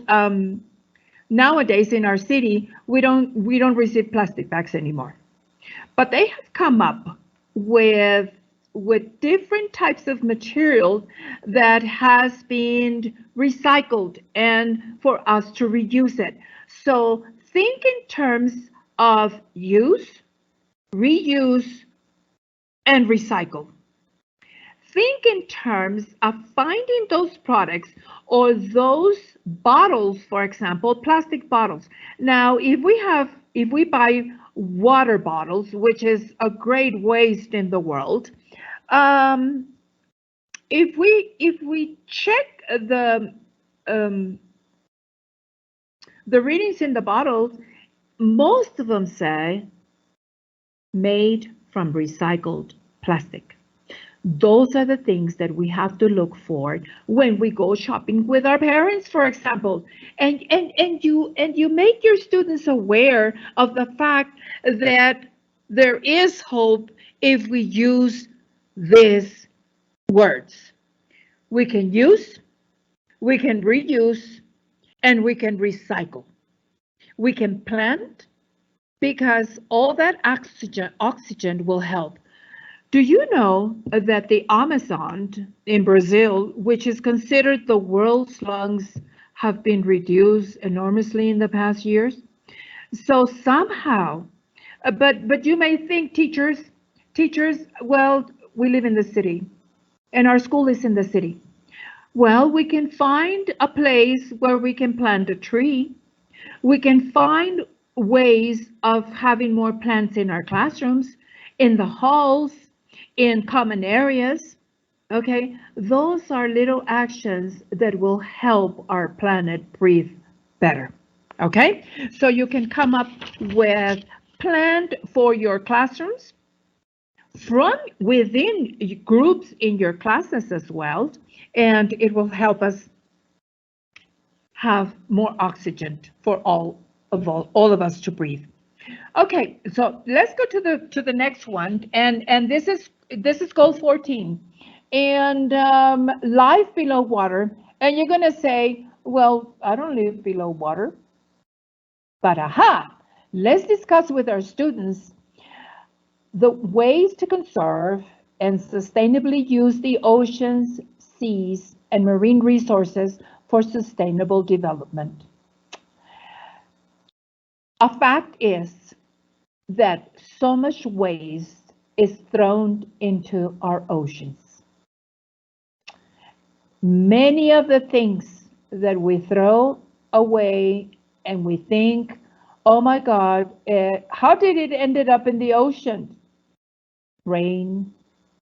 nowadays in our city, we don't receive plastic bags anymore, but they have come up with different types of material that has been recycled and for us to reuse it. So think in terms of use, reuse, and recycle. Think in terms of finding those products or those bottles, for example, plastic bottles. Now, if we buy water bottles, which is a great waste in the world, if we check the readings in the bottles, most of them say made from recycled plastic. Those are the things that we have to look for when we go shopping with our parents, for example. And you make your students aware of the fact that there is hope if we use these words. We can use, we can reuse, and we can recycle. We can plant because all that oxygen will help. Do you know that the Amazon in Brazil, which is considered the world's lungs, have been reduced enormously in the past years? So somehow, but you may think teachers, well, we live in the city and our school is in the city. Well, we can find a place where we can plant a tree. We can find ways of having more plants in our classrooms, in the halls, in common areas. Okay, those are little actions that will help our planet breathe better. Okay, so you can come up with plant for your classrooms from within groups in your classes as well, and it will help us have more oxygen for all of us to breathe. Okay, so let's go to the next one, and this is goal 14, and life below water. And you're gonna say, well, I don't live below water, but aha, let's discuss with our students the ways to conserve and sustainably use the oceans, seas, and marine resources for sustainable development. A fact is that so much waste is thrown into our oceans. Many of the things that we throw away and we think, oh my God, how did it ended up in the ocean? Rain,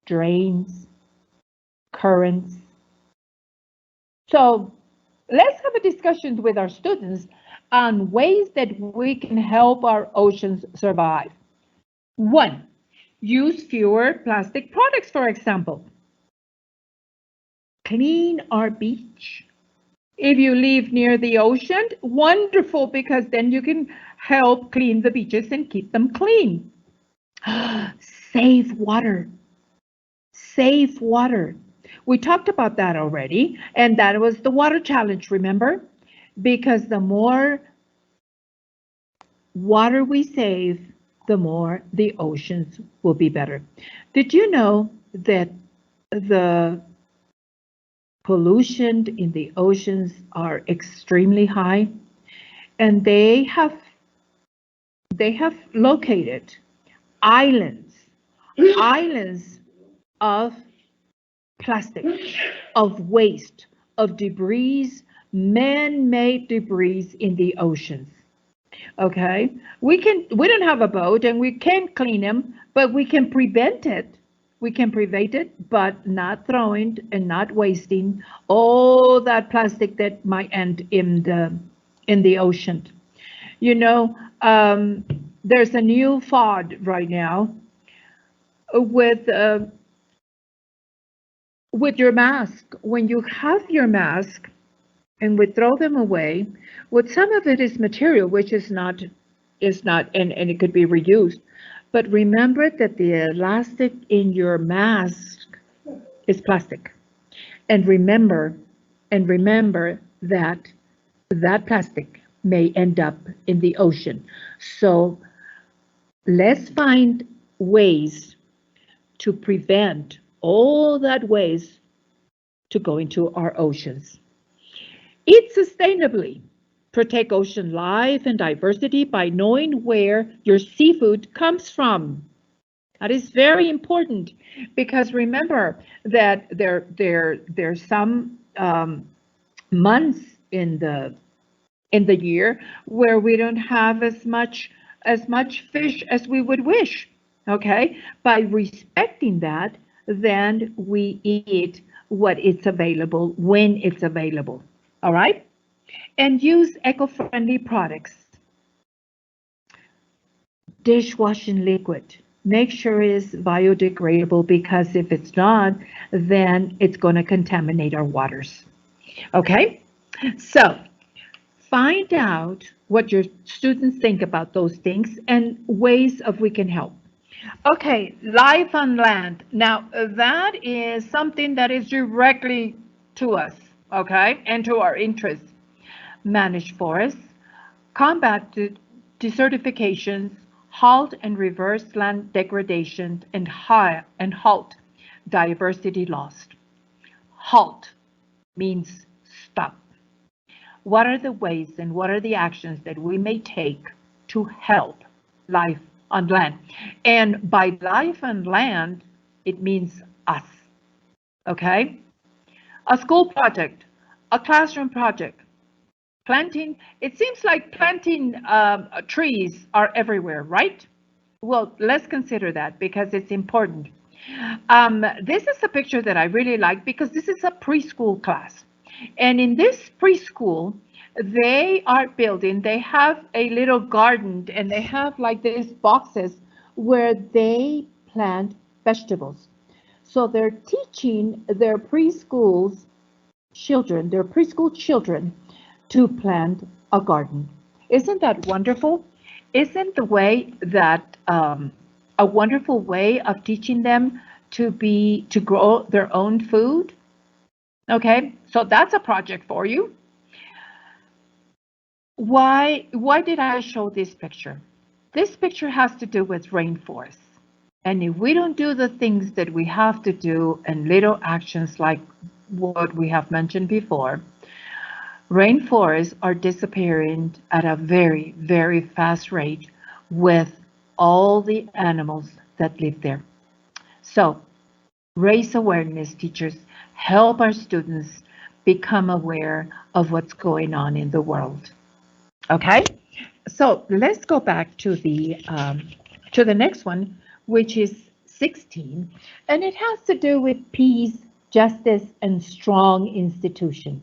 drains, currents. So let's have a discussion with our students on ways that we can help our oceans survive. One, use fewer plastic products, for example. Clean our beach. If you live near the ocean, wonderful, because then you can help clean the beaches and keep them clean. Save water. Save water. We talked about that already, and that was the water challenge, remember? Because the more water we save, the more the oceans will be better. Did you know that the pollution in the oceans are extremely high? And they have located islands, islands of plastic, of waste, of debris, man-made debris in the oceans. Okay, we don't have a boat and we can't clean them, but we can prevent it. We can prevent it, but not throwing and not wasting all that plastic that might end in the ocean. You know, there's a new fad right now with your mask. When you have your mask and we throw them away, with some of it is material, which is not, and it could be reused. But remember that the elastic in your mask is plastic. And remember that that plastic may end up in the ocean. So let's find ways to prevent all that waste to go into our oceans. Eat sustainably. Protect ocean life and diversity by knowing where your seafood comes from. That is very important because remember that there's some months in the year where we don't have as much fish as we would wish. Okay, by respecting that, then we eat what it's available when it's available. All right, and use eco-friendly products. Dishwashing liquid. Make sure it's biodegradable because if it's not, then it's going to contaminate our waters. Okay, so find out what your students think about those things and ways of we can help. Okay, life on land. Now, that is something that is directly to us, okay, and to our interests. Manage forests, combat desertifications, halt and reverse land degradation, and halt diversity loss. Halt means stop. What are the ways and what are the actions that we may take to help life on land? And by life on land, it means us, okay? A school project, a classroom project, planting. It seems like planting trees are everywhere, right? Well, let's consider that because it's important. This is a picture that I really like because this is a preschool class. And in this preschool, they have a little garden and they have like these boxes where they plant vegetables. So they're teaching their preschool children to plant a garden. Isn't that wonderful? Isn't the way that a wonderful way of teaching them to grow their own food? Okay, so that's a project for you. Why did I show this picture? This picture has to do with rainforests. And if we don't do the things that we have to do and little actions like what we have mentioned before, rainforests are disappearing at a very, very fast rate with all the animals that live there. So raise awareness, teachers. Help our students become aware of what's going on in the world. Okay, so let's go back to the next one, which is 16, and it has to do with peace, justice, and strong institutions.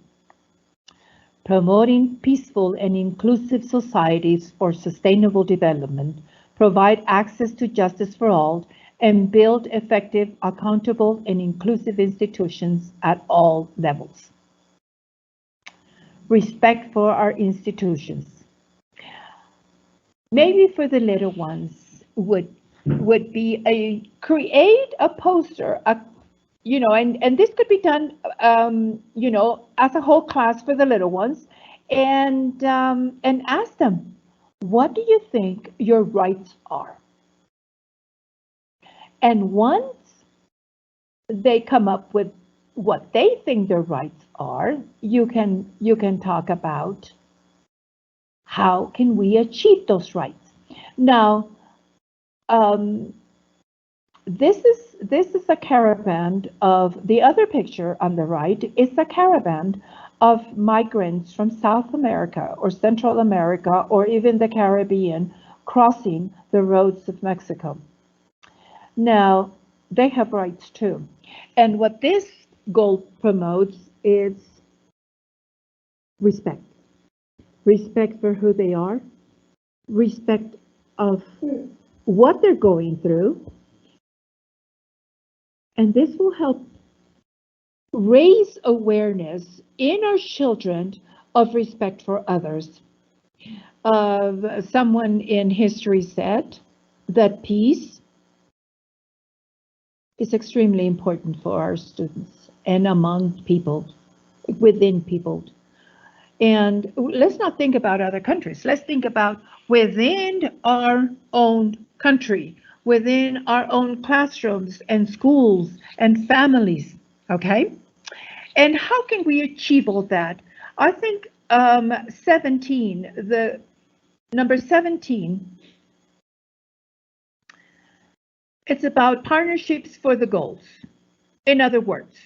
Promoting peaceful and inclusive societies for sustainable development, provide access to justice for all, and build effective, accountable, and inclusive institutions at all levels. Respect for our institutions. Maybe for the little ones would be create a poster, and this could be done, as a whole class for the little ones, and ask them, what do you think your rights are? And once they come up with what they think their rights are, you can talk about how can we achieve those rights. Now, this is a caravan of, the other picture on the right is a caravan of migrants from South America or Central America or even the Caribbean crossing the roads of Mexico. Now, they have rights too. And what this goal promotes is respect. Respect for who they are, respect of what they're going through, and this will help raise awareness in our children of respect for others. Someone in history said that peace is extremely important for our students and among people, within people. And let's not think about other countries. Let's think about within our own country, within our own classrooms and schools and families, okay? And how can we achieve all that? I think 17, the number 17, it's about partnerships for the goals. In other words,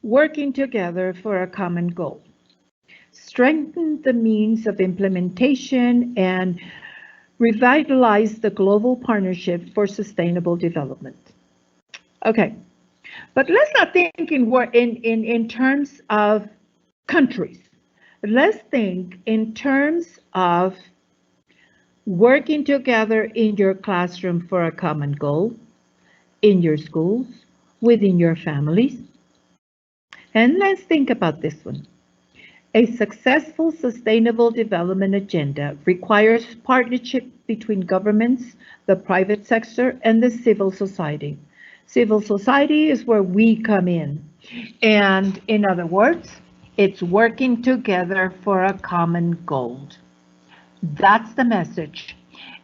working together for a common goal. Strengthen the means of implementation and revitalize the global partnership for sustainable development. Okay, but let's not think in terms of countries. Let's think in terms of working together in your classroom for a common goal, in your schools, within your families. And let's think about this one. A successful sustainable development agenda requires partnership between governments, the private sector, and the civil society. Civil society is where we come in. And in other words, it's working together for a common goal. That's the message.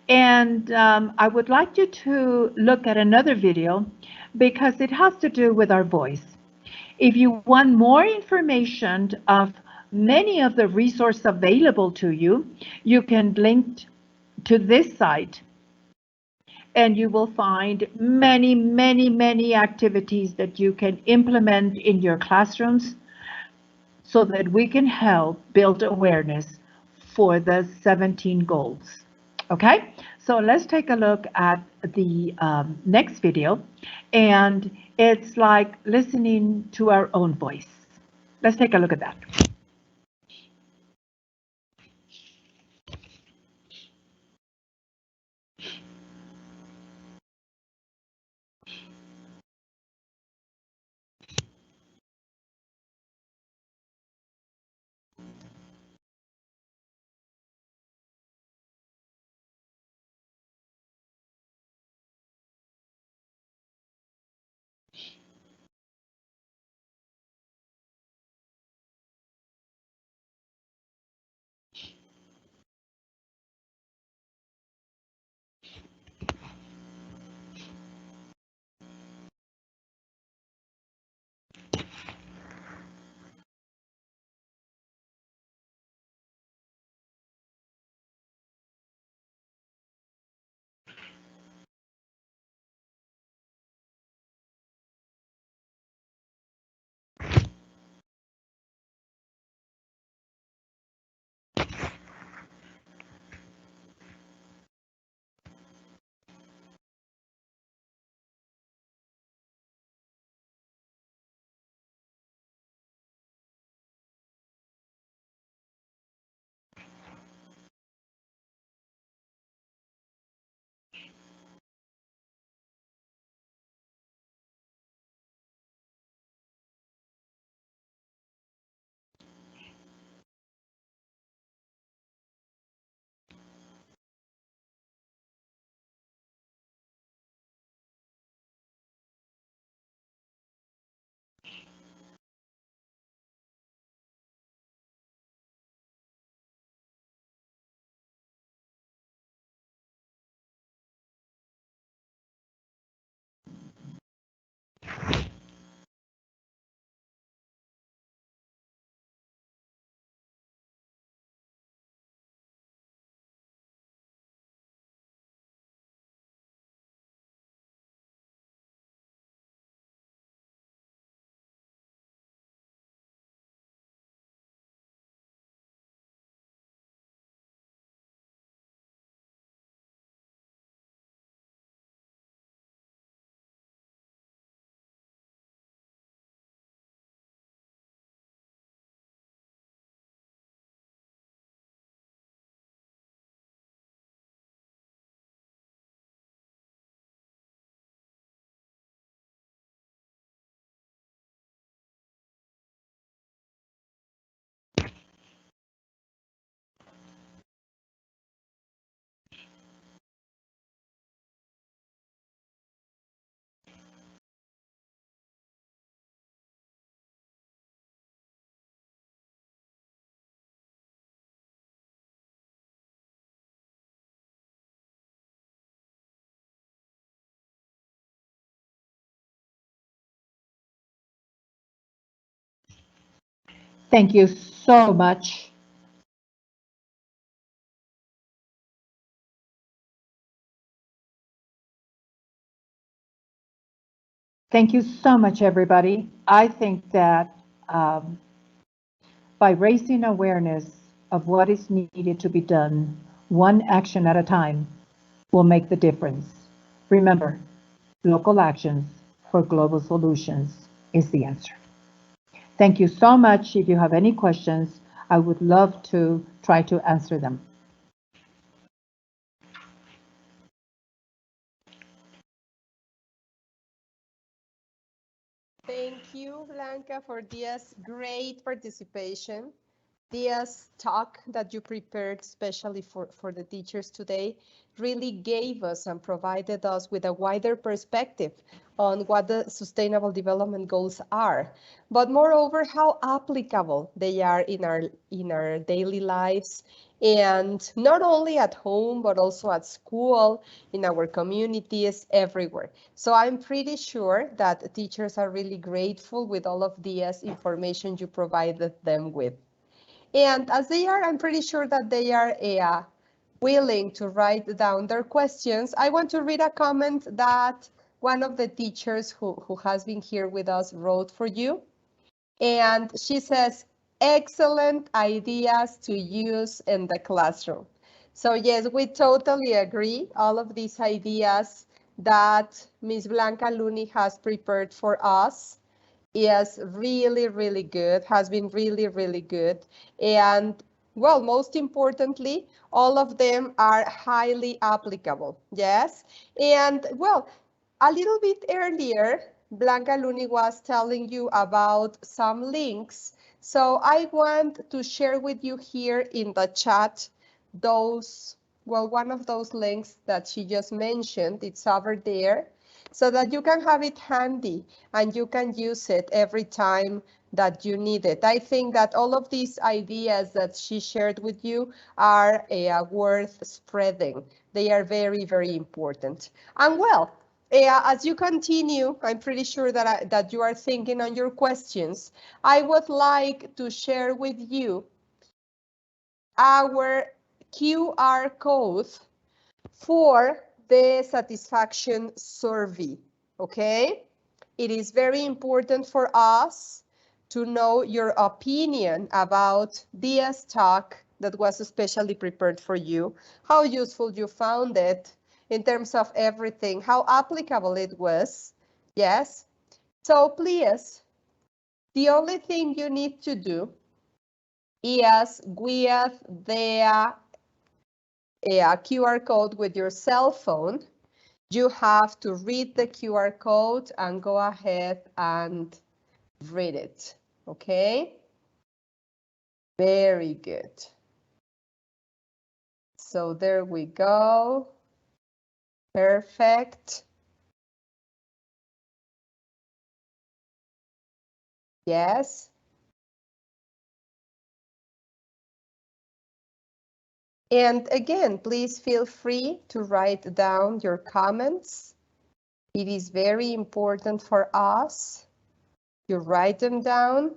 And I would like you to look at another video because it has to do with our voice. If you want more information of many of the resources available to you, you can link to this site and you will find many, many, many activities that you can implement in your classrooms so that we can help build awareness for the 17 goals. Okay, so let's take a look at the next video, and it's like listening to our own voice. Let's take a look at that. Thank you so much. Thank you so much, everybody. I think that um, by raising awareness of what is needed to be done, one action at a time will make the difference. Remember, local actions for global solutions is the answer. Thank you so much. If you have any questions, I would love to try to answer them. Thank you, Blanca, for this great participation. This talk that you prepared especially for the teachers today really gave us and provided us with a wider perspective on what the Sustainable Development Goals are, but moreover, how applicable they are in our daily lives, and not only at home, but also at school, in our communities, everywhere. So I'm pretty sure that teachers are really grateful with all of this information you provided them with. And as they are, I'm pretty sure that they are willing to write down their questions. I want to read a comment that one of the teachers who has been here with us wrote for you. And she says, excellent ideas to use in the classroom. So yes, we totally agree. All of these ideas that Ms. Blanca Luni has prepared for us is really, really good, has been really, really good. And well, most importantly, all of them are highly applicable, yes? And well, a little bit earlier, Blanca Luni was telling you about some links. So I want to share with you here in the chat those, well, one of those links that she just mentioned, it's over there, so that you can have it handy and you can use it every time that you need it. I think that all of these ideas that she shared with you are worth spreading. They are very, very important. And well, as you continue, I'm pretty sure that you are thinking on your questions. I would like to share with you our QR code for the satisfaction survey, okay? It is very important for us to know your opinion about this talk that was especially prepared for you, how useful you found it in terms of everything, how applicable it was, yes? So please, the only thing you need to do is with the QR code with your cell phone, you have to read the QR code and go ahead and read it, okay? Very good. So there we go. Perfect. Yes. And again, please feel free to write down your comments. It is very important for us. You write them down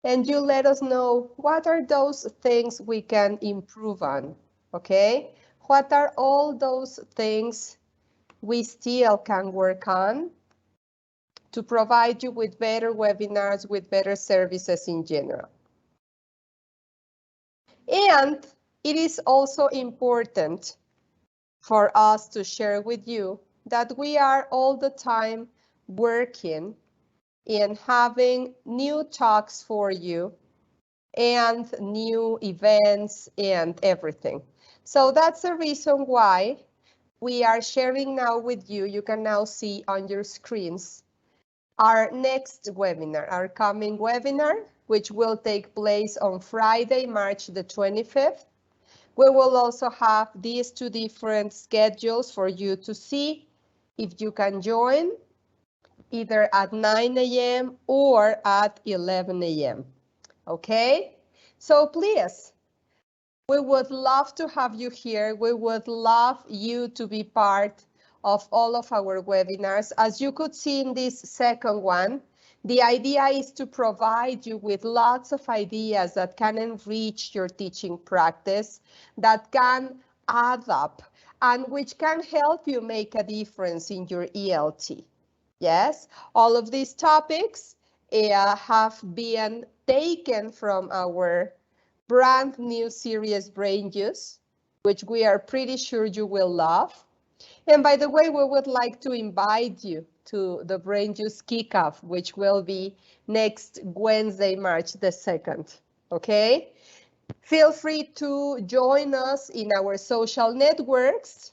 and you let us know what are those things we can improve on, okay? What are all those things we still can work on to provide you with better webinars, with better services in general. And it is also important for us to share with you that we are all the time working in having new talks for you and new events and everything. So that's the reason why we are sharing now with you. You can now see on your screens our next webinar, our coming webinar, which will take place on Friday, March the 25th. We will also have these two different schedules for you to see if you can join either at 9 a.m. or at 11 a.m. Okay? So please, we would love to have you here. We would love you to be part of all of our webinars. As you could see in this second one, The idea is to provide you with lots of ideas that can enrich your teaching practice, that can add up, and which can help you make a difference in your ELT. Yes, all of these topics have been taken from our brand new series Brain Juice, which we are pretty sure you will love. And by the way, we would like to invite you to the Brain Juice Kickoff, which will be next Wednesday, March the 2nd, okay? Feel free to join us in our social networks.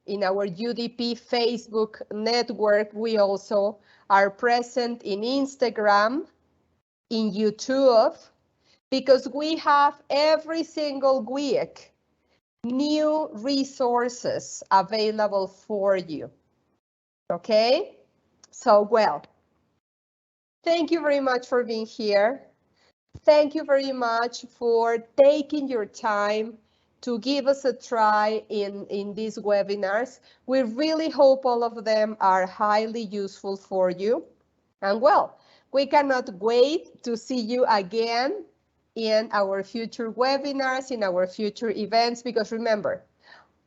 In our UDP Facebook network, we also are present in Instagram, in YouTube, because we have every single week new resources available for you. Okay? So, well, thank you very much for being here. Thank you very much for taking your time to give us a try in these webinars. We really hope all of them are highly useful for you. And well, we cannot wait to see you again in our future webinars, in our future events, because remember,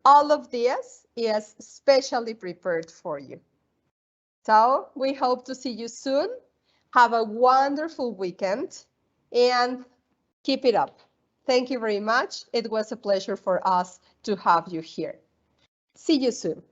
all of this is specially prepared for you. So we hope to see you soon. Have a wonderful weekend and keep it up. Thank you very much. It was a pleasure for us to have you here. See you soon.